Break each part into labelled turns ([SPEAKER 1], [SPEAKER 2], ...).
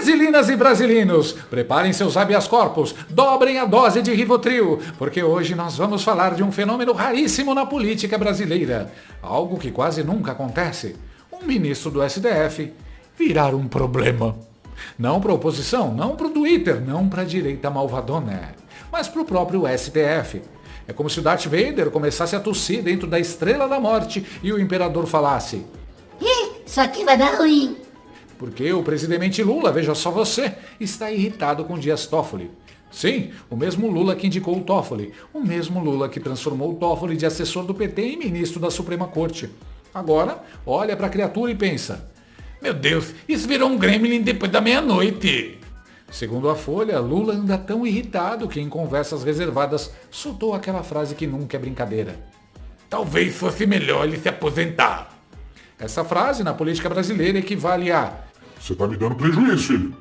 [SPEAKER 1] Brasilinas e brasilinos, preparem seus habeas corpus, dobrem a dose de Rivotril, porque hoje nós vamos falar de um fenômeno raríssimo na política brasileira. Algo que quase nunca acontece. Um ministro do STF virar um problema. Não para a oposição, não para o Twitter, não para a direita malvadona, mas para o próprio STF. É como se o Darth Vader começasse a tossir dentro da Estrela da Morte e o imperador falasse:
[SPEAKER 2] Isso aqui vai dar ruim.
[SPEAKER 1] Porque o presidente Lula, veja só você, está irritado com Dias Toffoli. Sim, o mesmo Lula que indicou o Toffoli, o mesmo Lula que transformou o Toffoli de assessor do PT em ministro da Suprema Corte. Agora, olha para a criatura e pensa: meu Deus, isso virou um gremlin depois da meia-noite. Segundo a Folha, Lula anda tão irritado que em conversas reservadas soltou aquela frase que nunca é brincadeira: talvez fosse melhor ele se aposentar. Essa frase, na política brasileira, equivale a:
[SPEAKER 3] você tá me dando prejuízo, filho.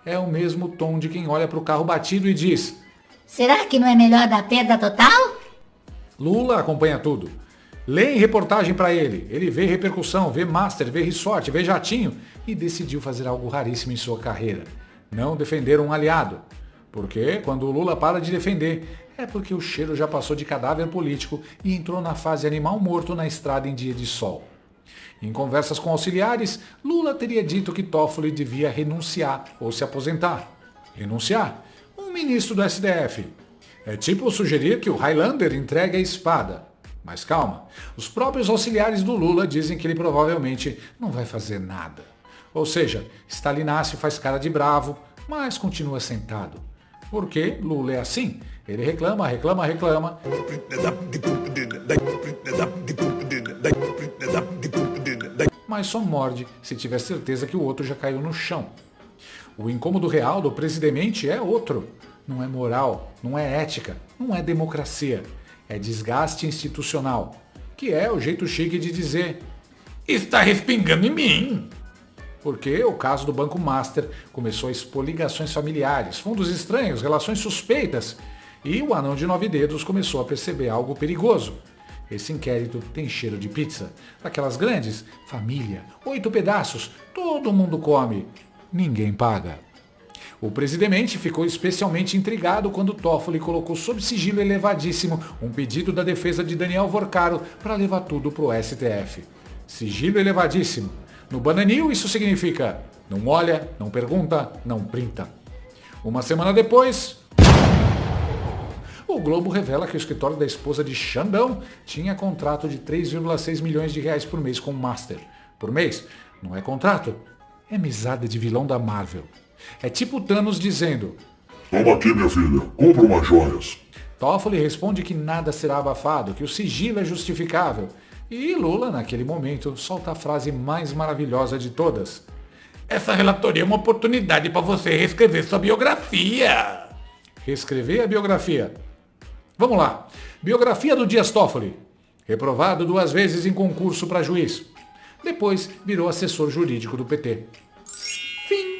[SPEAKER 1] É o mesmo tom de quem olha para o carro batido e diz:
[SPEAKER 2] será que não é melhor dar perda total?
[SPEAKER 1] Lula acompanha tudo. Lê em reportagem para ele. Ele vê repercussão, vê master, vê resort, vê jatinho e decidiu fazer algo raríssimo em sua carreira: não defender um aliado. Porque quando o Lula para de defender, é porque o cheiro já passou de cadáver político e entrou na fase animal morto na estrada em dia de sol. Em conversas com auxiliares, Lula teria dito que Toffoli devia renunciar ou se aposentar. Renunciar? Um ministro do STF. É tipo sugerir que o Highlander entregue a espada. Mas calma, os próprios auxiliares do Lula dizem que ele provavelmente não vai fazer nada. Ou seja, Stalinácio faz cara de bravo, mas continua sentado. Porque Lula é assim, ele reclama, reclama, reclama, mas só morde se tiver certeza que o outro já caiu no chão. O incômodo real do presidente é outro. Não é moral, não é ética, não é democracia. É desgaste institucional, que é o jeito chique de dizer: está respingando em mim. Porque o caso do Banco Master começou a expor ligações familiares, fundos estranhos, relações suspeitas, e o anão de 9 dedos começou a perceber algo perigoso. Esse inquérito tem cheiro de pizza, daquelas grandes, família, 8 pedaços, todo mundo come, ninguém paga. O presidente ficou especialmente intrigado quando Toffoli colocou sob sigilo elevadíssimo um pedido da defesa de Daniel Vorcaro para levar tudo para o STF. Sigilo elevadíssimo. No Bananil isso significa: não olha, não pergunta, não printa. Uma semana depois, o Globo revela que o escritório da esposa de Xandão tinha contrato de 3,6 milhões de reais por mês com o Master. Por mês? Não é contrato, é mesada de vilão da Marvel. É tipo Thanos dizendo:
[SPEAKER 3] toma aqui, minha filha, compra umas joias.
[SPEAKER 1] Toffoli responde que nada será abafado, que o sigilo é justificável. E Lula, naquele momento, solta a frase mais maravilhosa de todas: essa relatoria é uma oportunidade para você reescrever sua biografia. Reescrever a biografia? Vamos lá. Biografia do Dias Toffoli. Reprovado 2 vezes em concurso para juiz. Depois virou assessor jurídico do PT. Fim.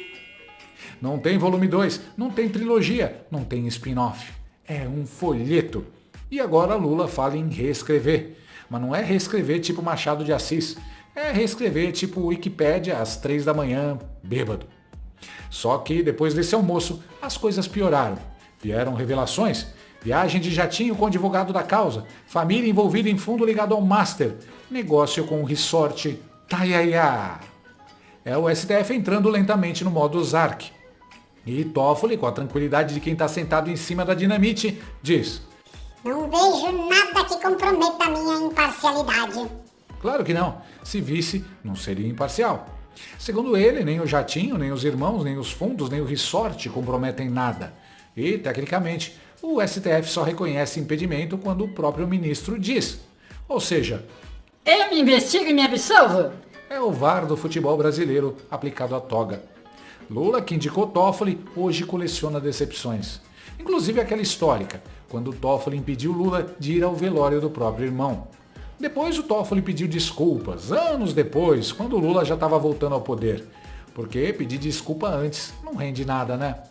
[SPEAKER 1] Não tem volume 2, não tem trilogia, não tem spin-off. É um folheto. E agora Lula fala em reescrever. Mas não é reescrever tipo Machado de Assis. É reescrever tipo Wikipédia às 3 da manhã, bêbado. Só que depois desse almoço, as coisas pioraram. Vieram revelações. Viagem de jatinho com advogado da causa. Família envolvida em fundo ligado ao Master. Negócio com o resort Taiaiá. É o STF entrando lentamente no modo Ozark. E Toffoli, com a tranquilidade de quem está sentado em cima da dinamite, diz:
[SPEAKER 4] não vejo nada que comprometa a minha imparcialidade.
[SPEAKER 1] Claro que não. Se visse, não seria imparcial. Segundo ele, nem o jatinho, nem os irmãos, nem os fundos, nem o resort comprometem nada. E, tecnicamente, o STF só reconhece impedimento quando o próprio ministro diz. Ou seja,
[SPEAKER 2] eu me investigo e me absolvo.
[SPEAKER 1] É o VAR do futebol brasileiro aplicado à toga. Lula, que indicou Toffoli, hoje coleciona decepções. Inclusive aquela histórica, quando Toffoli impediu Lula de ir ao velório do próprio irmão. Depois o Toffoli pediu desculpas, anos depois, quando Lula já estava voltando ao poder. Porque pedir desculpa antes não rende nada, né?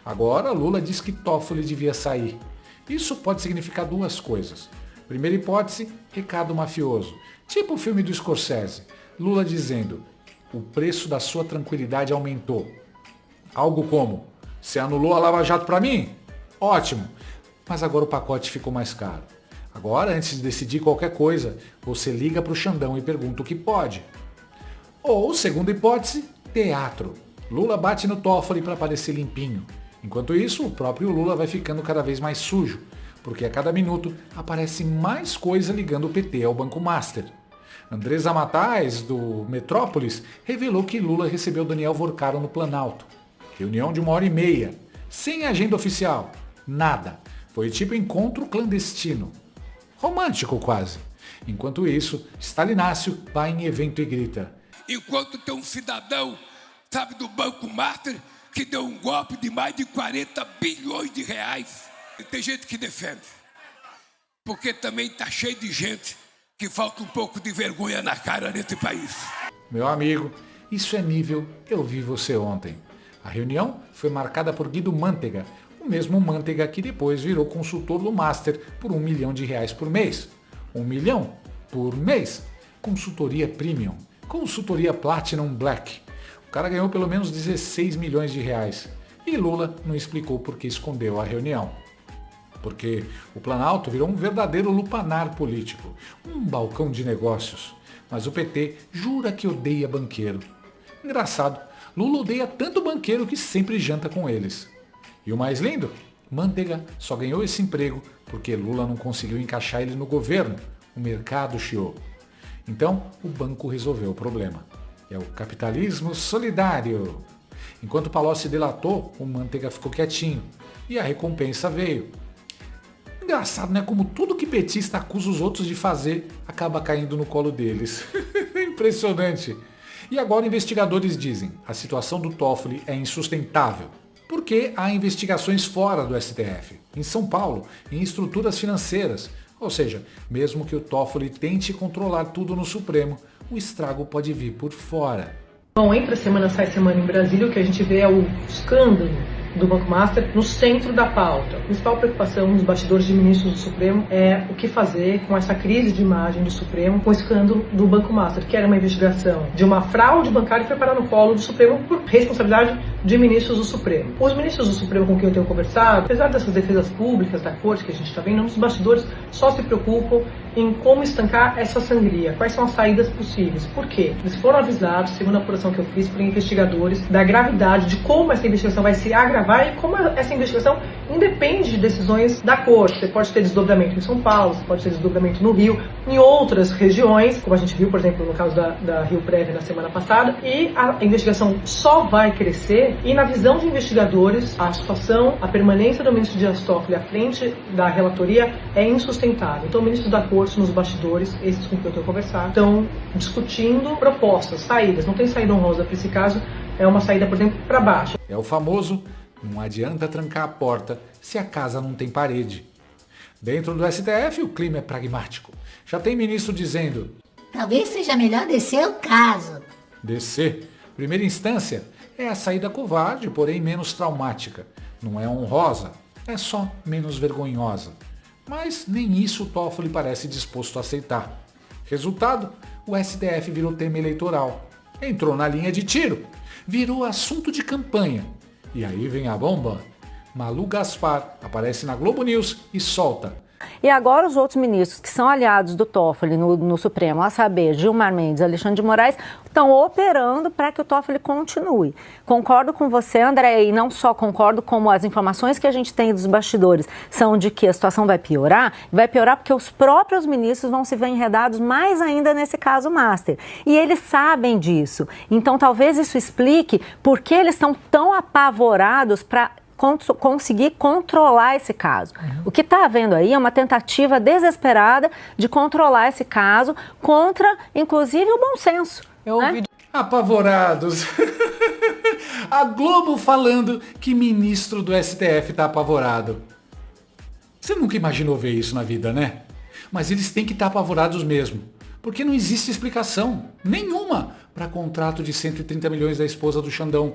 [SPEAKER 1] Agora Lula diz que Toffoli devia sair. Isso pode significar 2 coisas. Primeira hipótese, recado mafioso. Tipo o filme do Scorsese. Lula dizendo: o preço da sua tranquilidade aumentou. Algo como: você anulou a Lava Jato para mim? Ótimo, mas agora o pacote ficou mais caro. Agora, antes de decidir qualquer coisa, você liga para o Xandão e pergunta o que pode. Ou, segunda hipótese, teatro. Lula bate no Toffoli para parecer limpinho. Enquanto isso, o próprio Lula vai ficando cada vez mais sujo, porque a cada minuto aparece mais coisa ligando o PT ao Banco Master. Andresa Matais, do Metrópolis, revelou que Lula recebeu Daniel Vorcaro no Planalto. Reunião de 1h30, sem agenda oficial, nada. Foi tipo encontro clandestino. Romântico quase. Enquanto isso, Stalinácio vai em evento e grita:
[SPEAKER 5] enquanto tem um cidadão, sabe, do Banco Master, que deu um golpe de mais de 40 bilhões de reais. E tem gente que defende. Porque também tá cheio de gente que falta um pouco de vergonha na cara nesse país.
[SPEAKER 1] Meu amigo, isso é nível Eu Vi Você Ontem. A reunião foi marcada por Guido Mantega, o mesmo Mantega que depois virou consultor do Master por R$1 milhão por mês. 1 milhão por mês. Consultoria Premium. Consultoria Platinum Black. O cara ganhou pelo menos 16 milhões de reais. E Lula não explicou por que escondeu a reunião. Porque o Planalto virou um verdadeiro lupanar político. Um balcão de negócios. Mas o PT jura que odeia banqueiro. Engraçado, Lula odeia tanto banqueiro que sempre janta com eles. E o mais lindo? Manteiga só ganhou esse emprego porque Lula não conseguiu encaixar ele no governo. O mercado chiou. Então, o banco resolveu o problema. É o capitalismo solidário. Enquanto Palocci delatou, o Manteiga ficou quietinho. E a recompensa veio. Engraçado, né? Como tudo que petista acusa os outros de fazer acaba caindo no colo deles. Impressionante. E agora investigadores dizem: a situação do Toffoli é insustentável. Porque há investigações fora do STF, em São Paulo, em estruturas financeiras. Ou seja, mesmo que o Toffoli tente controlar tudo no Supremo, o estrago pode vir por fora.
[SPEAKER 6] Bom, entre a semana sai semana em Brasília, o que a gente vê é o escândalo do Banco Master no centro da pauta. A principal preocupação dos bastidores de ministros do Supremo é o que fazer com essa crise de imagem do Supremo, com o escândalo do Banco Master, que era uma investigação de uma fraude bancária que foi parar no colo do Supremo por responsabilidade de ministros do Supremo. Os ministros do Supremo com quem eu tenho conversado, apesar dessas defesas públicas da corte que a gente está vendo, os bastidores só se preocupam em como estancar essa sangria, quais são as saídas possíveis. Por quê? Eles foram avisados, segundo a apuração que eu fiz, por investigadores, da gravidade de como essa investigação vai se agravar e como essa investigação independe de decisões da corte. Você pode ter desdobramento em São Paulo, você pode ter desdobramento no Rio, em outras regiões, como a gente viu, por exemplo, no caso da Rio Prev na semana passada, e a investigação só vai crescer e, na visão de investigadores, a situação, a permanência do ministro Dias Toffoli à frente da relatoria é insustentável. Então, o ministro da corte, nos bastidores, esses com quem eu tenho conversado, estão discutindo propostas, saídas. Não tem saída honrosa para esse caso, é uma saída, por exemplo, para baixo.
[SPEAKER 1] É o famoso: não adianta trancar a porta se a casa não tem parede. Dentro do STF, o clima é pragmático. Já tem ministro dizendo:
[SPEAKER 2] talvez seja melhor descer o caso.
[SPEAKER 1] descer. Primeira instância é a saída covarde, porém menos traumática. Não é honrosa, é só menos vergonhosa. Mas nem isso o Toffoli parece disposto a aceitar. Resultado, o STF virou tema eleitoral. Entrou na linha de tiro. Virou assunto de campanha. E aí vem a bomba. Malu Gaspar aparece na Globo News e solta:
[SPEAKER 7] e agora os outros ministros que são aliados do Toffoli no Supremo, a saber, Gilmar Mendes e Alexandre de Moraes, estão operando para que o Toffoli continue. Concordo com você, André, e não só concordo, como as informações que a gente tem dos bastidores são de que a situação vai piorar porque os próprios ministros vão se ver enredados mais ainda nesse caso Master. E eles sabem disso. Então talvez isso explique por que eles estão tão apavorados para conseguir controlar esse caso. O que está havendo aí é uma tentativa desesperada de controlar esse caso contra, inclusive, o bom senso. Né?
[SPEAKER 1] Apavorados. A Globo falando que ministro do STF está apavorado. Você nunca imaginou ver isso na vida, né? Mas eles têm que estar apavorados mesmo. Porque não existe explicação nenhuma para contrato de 130 milhões da esposa do Xandão.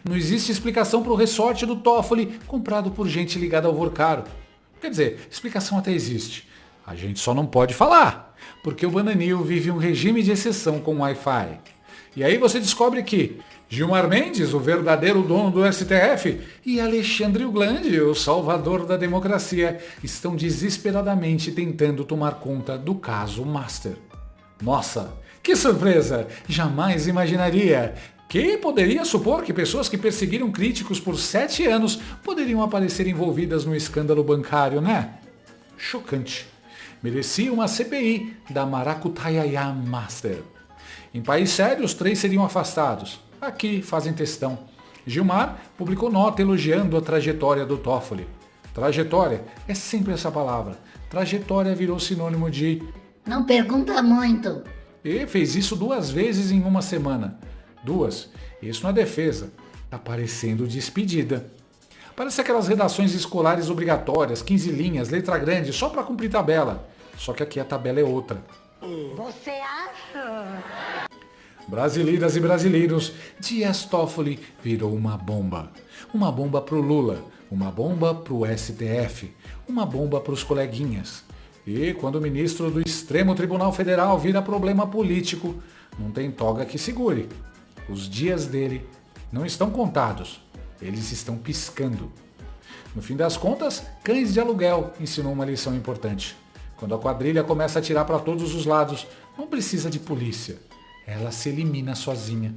[SPEAKER 1] Não existe explicação para o ressorte do Toffoli comprado por gente ligada ao Vorcaro. Quer dizer, explicação até existe. A gente só não pode falar, porque o Bananil vive um regime de exceção com Wi-Fi. E aí você descobre que Gilmar Mendes, o verdadeiro dono do STF, e Alexandre Grande, o salvador da democracia, estão desesperadamente tentando tomar conta do caso Master. Nossa, que surpresa! Jamais imaginaria! Quem poderia supor que pessoas que perseguiram críticos por 7 anos poderiam aparecer envolvidas no escândalo bancário, né? Chocante. Merecia uma CPI da Maracutaiaiá Master. Em país sério, os 3 seriam afastados. Aqui fazem textão. Gilmar publicou nota elogiando a trajetória do Toffoli. Trajetória é sempre essa palavra. Trajetória virou sinônimo de...
[SPEAKER 2] Não pergunta muito.
[SPEAKER 1] E fez isso 2 vezes em uma semana. 2. Isso na defesa. Tá parecendo despedida. Parece aquelas redações escolares obrigatórias, 15 linhas, letra grande, só para cumprir tabela. Só que aqui a tabela é outra.
[SPEAKER 2] Você acha?
[SPEAKER 1] Brasileiras e brasileiros, Dias Toffoli virou uma bomba. Uma bomba pro Lula, uma bomba pro STF, uma bomba pros coleguinhas. E quando o ministro do Supremo Tribunal Federal vira problema político, não tem toga que segure. Os dias dele não estão contados, eles estão piscando. No fim das contas, Cães de Aluguel ensinou uma lição importante. Quando a quadrilha começa a atirar para todos os lados, não precisa de polícia. Ela se elimina sozinha.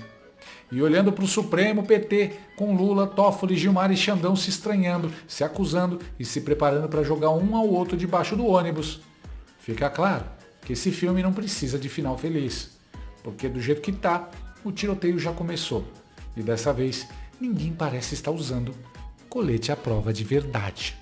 [SPEAKER 1] E olhando para o Supremo PT, com Lula, Toffoli, Gilmar e Xandão se estranhando, se acusando e se preparando para jogar um ao outro debaixo do ônibus. Fica claro que esse filme não precisa de final feliz, porque do jeito que tá, o tiroteio já começou. E dessa vez, ninguém parece estar usando colete à prova de verdade.